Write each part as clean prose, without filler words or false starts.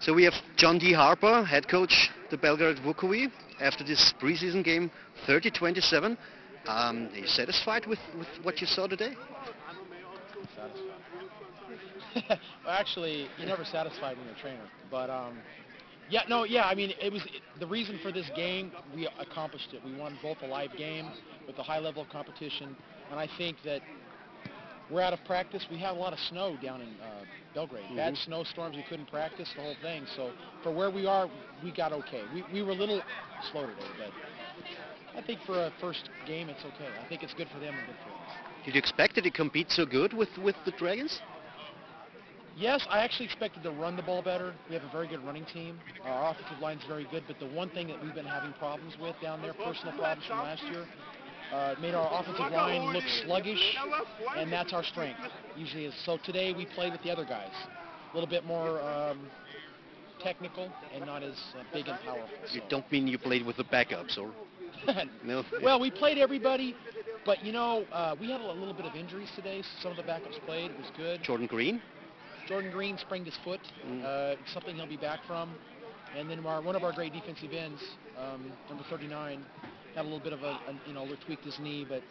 So we have John D. Harper, head coach the Belgrade Vukovi, after this preseason game, 30-27. Are you satisfied with what you saw today? Satisfied. Well, actually, you're never satisfied when you're a trainer. But I mean, the reason for this game, we accomplished it. We won both a live game with a high level of competition, and I think that we're out of practice. We had a lot of snow down in Belgrade. Bad snowstorms. We couldn't practice the whole thing. So for where we are, we got okay. We were a little slow today, but I think for a first game, it's okay. I think it's good for them and good for us. Did you expect it to compete so good with the Dragons? Yes, I actually expected to run the ball better. We have a very good running team. Our offensive line is very good, but the one thing that we've been having problems with down there, personal problems from last year, made our offensive line look sluggish, and that's our strength, usually is. So today we played with the other guys, a little bit more technical and not as big and powerful. So. You don't mean you played with the backups, or? No. Well, we played everybody, but we had a little bit of injuries today. Some of the backups played. It was good. Jordan Green sprained his foot. Something he'll be back from. And then one of our great defensive ends, number 39, had a little bit of tweaked his knee. But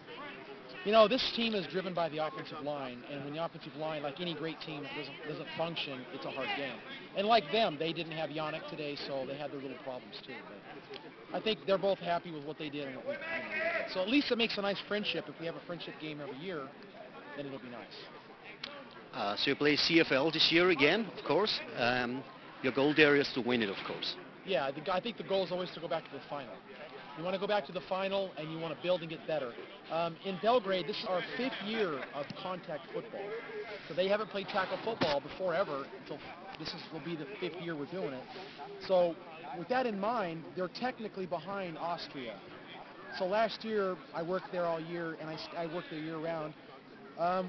this team is driven by the offensive line, and when the offensive line, like any great team, doesn't function, it's a hard game. And like them, they didn't have Yannick today, so they had their little problems too. But I think they're both happy with what they did and what we did. So at least it makes a nice friendship. If we have a friendship game every year, then it'll be nice. So you play CFL this year again, of course. Your goal there is to win it, of course. Yeah, I think the goal is always to go back to the final. You want to go back to the final, and you want to build and get better. In Belgrade, this is our 5th year of contact football. So they haven't played tackle football before ever until will be the 5th year we're doing it. So with that in mind, they're technically behind Austria. So last year, I worked there all year, and I worked there year-round.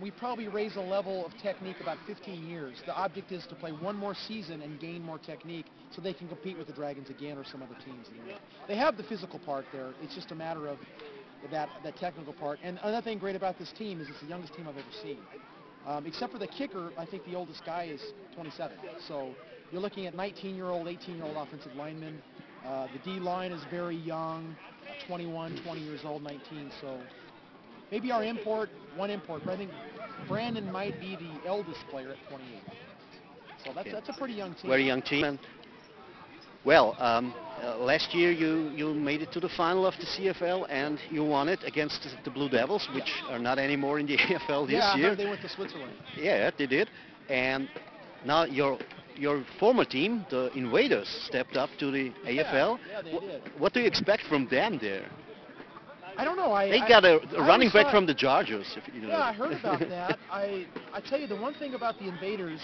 We probably raised a level of technique about 15 years. The object is to play one more season and gain more technique so they can compete with the Dragons again or some other teams. They have the physical part there. It's just a matter of that technical part. And another thing great about this team is it's the youngest team I've ever seen. Except for the kicker, I think the oldest guy is 27. So you're looking at 19-year-old, 18-year-old offensive linemen. The D-line is very young, 21, 20 years old, 19. So maybe our one import, but I think Brandon might be the eldest player at 28. So that's a pretty young team. Very young team. And well, last year you made it to the final of the CFL and you won it against the Blue Devils, which are not anymore in the AFL this year. Yeah, they went to Switzerland. Yeah, they did. And now your former team, the Invaders, stepped up to the AFL. Yeah, they did. What do you expect from them there? I don't know. They got a running back from the Chargers. If you know. Yeah, I heard about that. I tell you, the one thing about the Invaders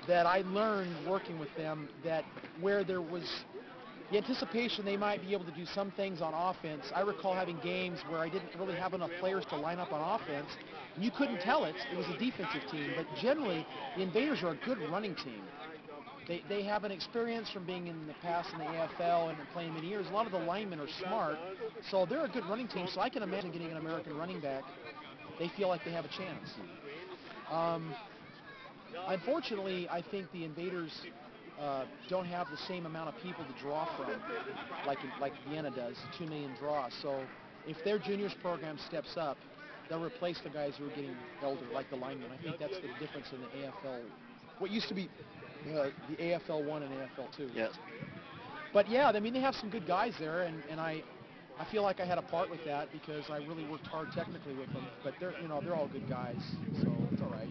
that I learned working with them, that where there was the anticipation they might be able to do some things on offense. I recall having games where I didn't really have enough players to line up on offense, and you couldn't tell it. It was a defensive team, but generally the Invaders are a good running team. They have an experience from being in the past in the AFL and playing many years. A lot of the linemen are smart, so they're a good running team. So I can imagine getting an American running back. They feel like they have a chance. Unfortunately, I think the Invaders don't have the same amount of people to draw from like Vienna does, the 2 million draw. So if their juniors program steps up, they'll replace the guys who are getting older, like the linemen. I think that's the difference in the AFL. What used to be the AFL 1 and AFL 2. Yes. But yeah, I mean, they have some good guys there, and I feel like I had a part with that because I really worked hard technically with them. But they're all good guys, so it's all right.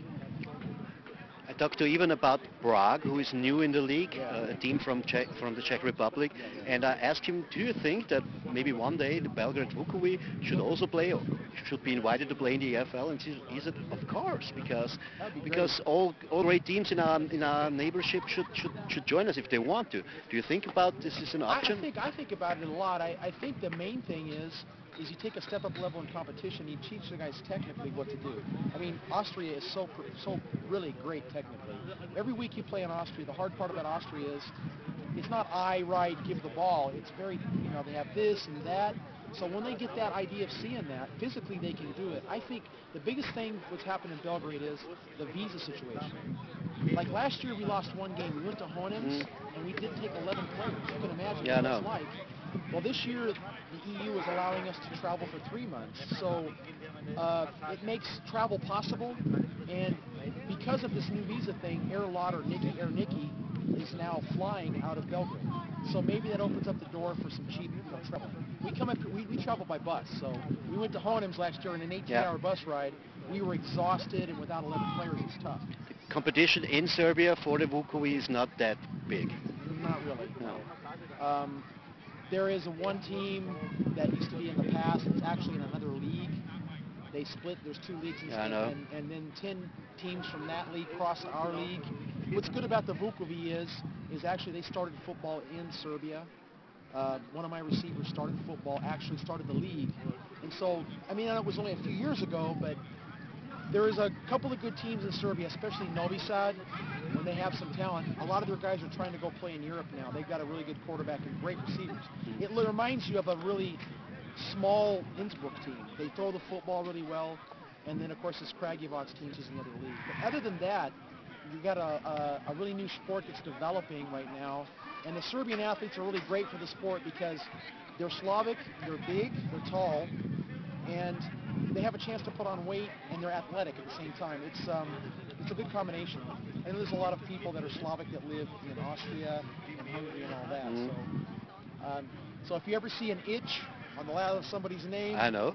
I talked to even about Prague, who is new in the league, a team from the Czech Republic, and I asked him, do you think that maybe one day the Belgrade Vukovi should also play, or should be invited to play in the EFL? And he said, of course, because all great teams in our neighborship should join us if they want to. Do you think about this as an option? I think about it a lot. I think the main thing is you take a step up level in competition, you teach the guys technically what to do. I mean, Austria is so really great technically. Every week you play in Austria, the hard part about Austria is it's not eye right, give the ball. It's very, they have this and that. So when they get that idea of seeing that, physically they can do it. I think the biggest thing what's happened in Belgrade is the visa situation. Like last year we lost one game. We went to Korneub and we did take 11 players. You can imagine what it's like. Well, this year the EU is allowing us to travel for 3 months. So it makes travel possible. And because of this new visa thing, Air Nikki is now flying out of Belgrade. So maybe that opens up the door for some cheap travel. We travel by bus. So we went to Korneub last year in an 18-hour bus ride. We were exhausted, and without 11 players, it's tough. The competition in Serbia for the Vukovi is not that big. Not really. No. There is one team that used to be in the past. It's actually in another league. They split. There's 2 leagues in Spain, and then 10 teams from that league crossed our league. What's good about the Vukovi is actually they started football in Serbia. One of my receivers started football, actually started the league. And so, I mean, it was only a few years ago, but there is a couple of good teams in Serbia, especially Novi Sad, when they have some talent. A lot of their guys are trying to go play in Europe now. They've got a really good quarterback and great receivers. It reminds you of a really small Innsbruck team. They throw the football really well, and then, of course, this Kragujevac team is in the other league. But other than that, you've got a really new sport that's developing right now, and the Serbian athletes are really great for the sport because they're Slavic, they're big, they're tall, and they have a chance to put on weight, and they're athletic at the same time. It's a good combination. I know there's a lot of people that are Slavic that live in Austria and Hungary and all that. So if you ever see an itch on the last of somebody's name, I know.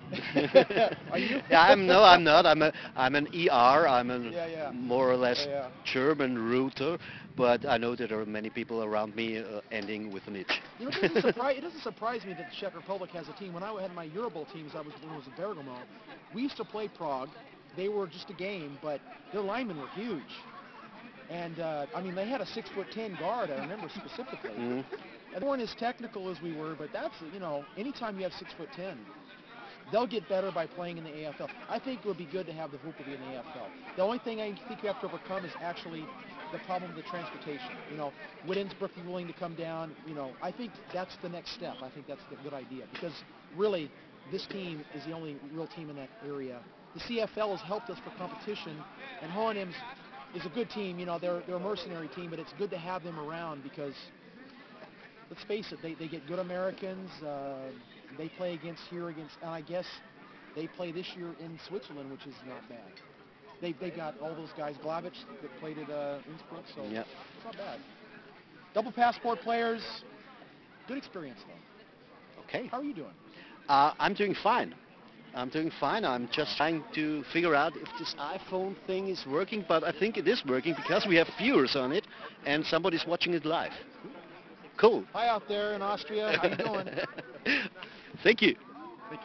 Are you? I'm not. I'm an ER. I'm a more or less German rooter, but I know that there are many people around me ending with an itch. You know, it doesn't surprise me that the Czech Republic has a team. When I had my Eurobowl teams, when I was in Bergamo, we used to play Prague. They were just a game, but their linemen were huge. And, I mean, they had a 6'10" guard, I remember specifically. And they weren't as technical as we were, but that's, you know, anytime you have 6'10", they'll get better by playing in the AFL. I think it would be good to have the Vukovi in the AFL. The only thing I think you have to overcome is actually the problem of the transportation. You know, would Innsbruck be willing to come down? You know, I think that's the next step. I think that's the good idea because really this team is the only real team in that area. The CFL has helped us for competition, and Korneub is a good team. You know, they're a mercenary team, but it's good to have them around because, let's face it, they get good Americans. They play against, and I guess they play this year in Switzerland, which is not bad. They got all those guys, Glavic, that played at Innsbruck, so it's not bad. Double passport players, good experience though. Okay. How are you doing? I'm doing fine. I'm just trying to figure out if this iPhone thing is working, but I think it is working because we have viewers on it and somebody's watching it live. Cool. Hi out there in Austria. How you doing? Thank you.